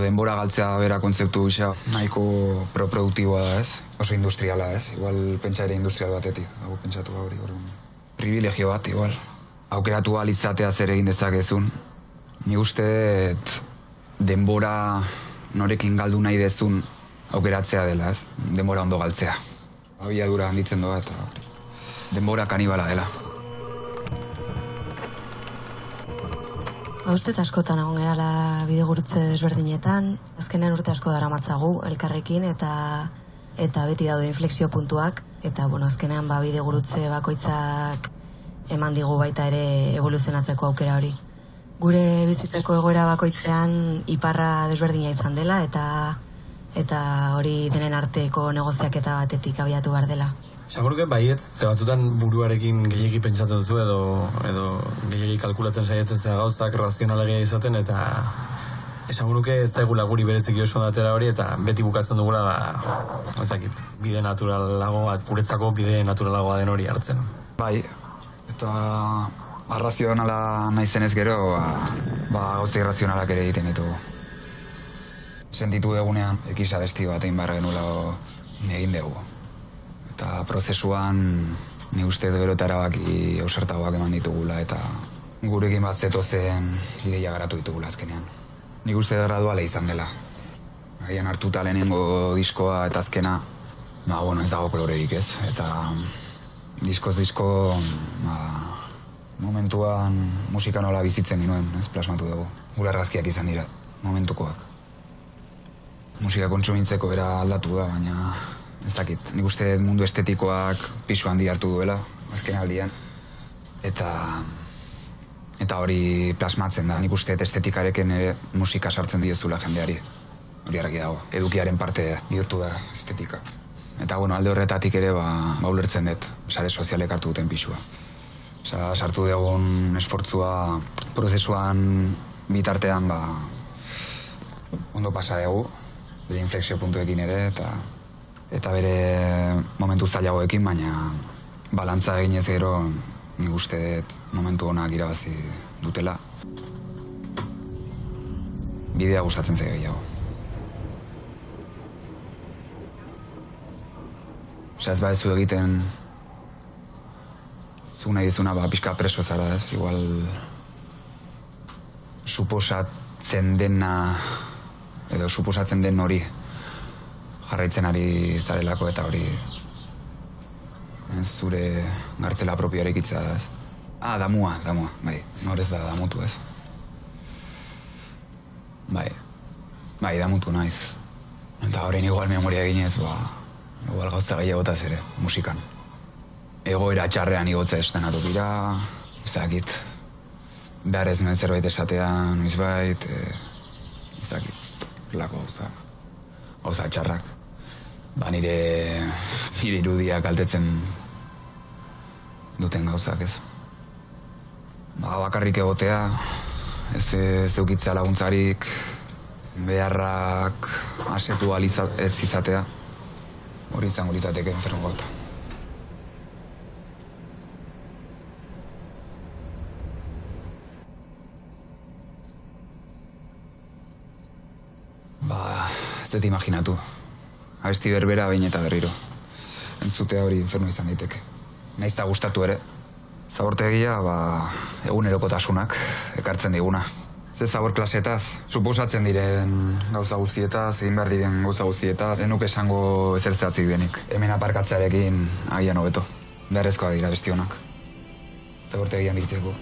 Denbora galtzea bera kontzeptu gisa nahiko produktiboa da, ez? Oso industriala, ez? Igual pentsa ere industrial batetik, dago pentsatu hori. Privilegio bat, igual. Aukeratu ahal izatea zer egin dezakezun. Ni uste denbora norekin galdu nahi dezun aukeratzea dela, ez? Denbora ondo galtzea. Abiadura handitzen doa eta denbora kanibala dela. Uste askotan egon gerala bidegurutze desberdinetan, azkenean urte asko daramatzagu elkarrekin eta beti daude inflexio puntuak, eta azkenean bidegurutze bakoitzak eman digu baita ere evoluzionatzeko aukera hori. Gure bizitzeko egoera bakoitzean iparra desberdina izan dela eta hori denen arteko negoziaketa batetik abiatu behar dela. Esango baiet, ze batzutan buruarekin gehiegi pentsatzen duzu edo gehiegi kalkulatzen saiatzen zera gauzak razionalegia izaten, eta esango nuke ez zaigula guri bereziki oso datera hori, eta beti bukatzen dugula ezakit, bide naturalago, guretzako bide naturalagoa den hori hartzen. Bai, eta arrazionala naizenez gero, gauza irrazionalak ere egiten ditugu. Sentitu degunean, ekisa besti bat egin barra genuela egin dugu. Eta prozesuan ni uste gero eta erabaki ausartagoak eman ditugula eta gurekin bat zetozen ideia garatu ditugula azkenean. Nik uste graduala izan dela. Haian hartuta lehenengo diskoa eta azkena, ez dago kolorerik, ez? Eta diskoz disko, momentuan musika nola bizitzen ginuen, ez plasmatu dugu. Gure argazkiak izan dira, momentukoak. Musika kontsumintzeko era aldatu da, baina ez dakit, nik uste mundu estetikoak pisu handi hartu duela, azken aldian. Eta hori plasmatzen da, nik uste estetikaren ere musika sartzen diezula jendeari. Hori argi dago, edukiaren parte bihurtu da estetika. Eta alde horretatik ere ulertzen dut, sare sozialek hartu duten pisua. Sartu dugun esfortzua prozesuan bitartean ondo pasa dugu, bere inflexio puntuekin ere, eta bere momentu zailagoekin, baina balantza eginez gero nik uste dut momentu honak irabazi dutela. Bidea gustatzen zaio gehiago. Ez badezu egiten zu nahi dizuna pixka preso zara, ez? Igual suposatzen dena edo suposatzen den hori jarraitzen ari zarelako eta hori zure gartzela propioa ikitza da, ez? Damua, bai, norez da damutu, ez? Bai, damutu naiz. Eta horrein igual memoria eginez, igual gauza gehiagotaz ere, musikan. Egoera txarrean igotza estenatu dira, ezakit, behar ez nuen zerbait esatean, noizbait, ezakit, lako gauza txarrak. Nire irudiak kaltetzen duten gauzak, ez. Bakarrik egotea, ez zeukitzea laguntzarik, beharrak asetu ez izatea, hori izango izateke enfermo bat. Ez dut imaginatu. Abesti berbera behin eta berriro. Entzutea hori inferno izan daiteke. Naiz eta gustatu ere. Zabortegia, egunerokotasunak ekartzen diguna. Ze zabor klasetaz, suposatzen diren gauza guztietaz, egin behar diren gauza guztietaz, ez nuke esango ezer zehatzik denik. Hemen aparkatzearekin agian hobeto. Beharrezkoa dira abesti honak. Zabortegian bizitzeko.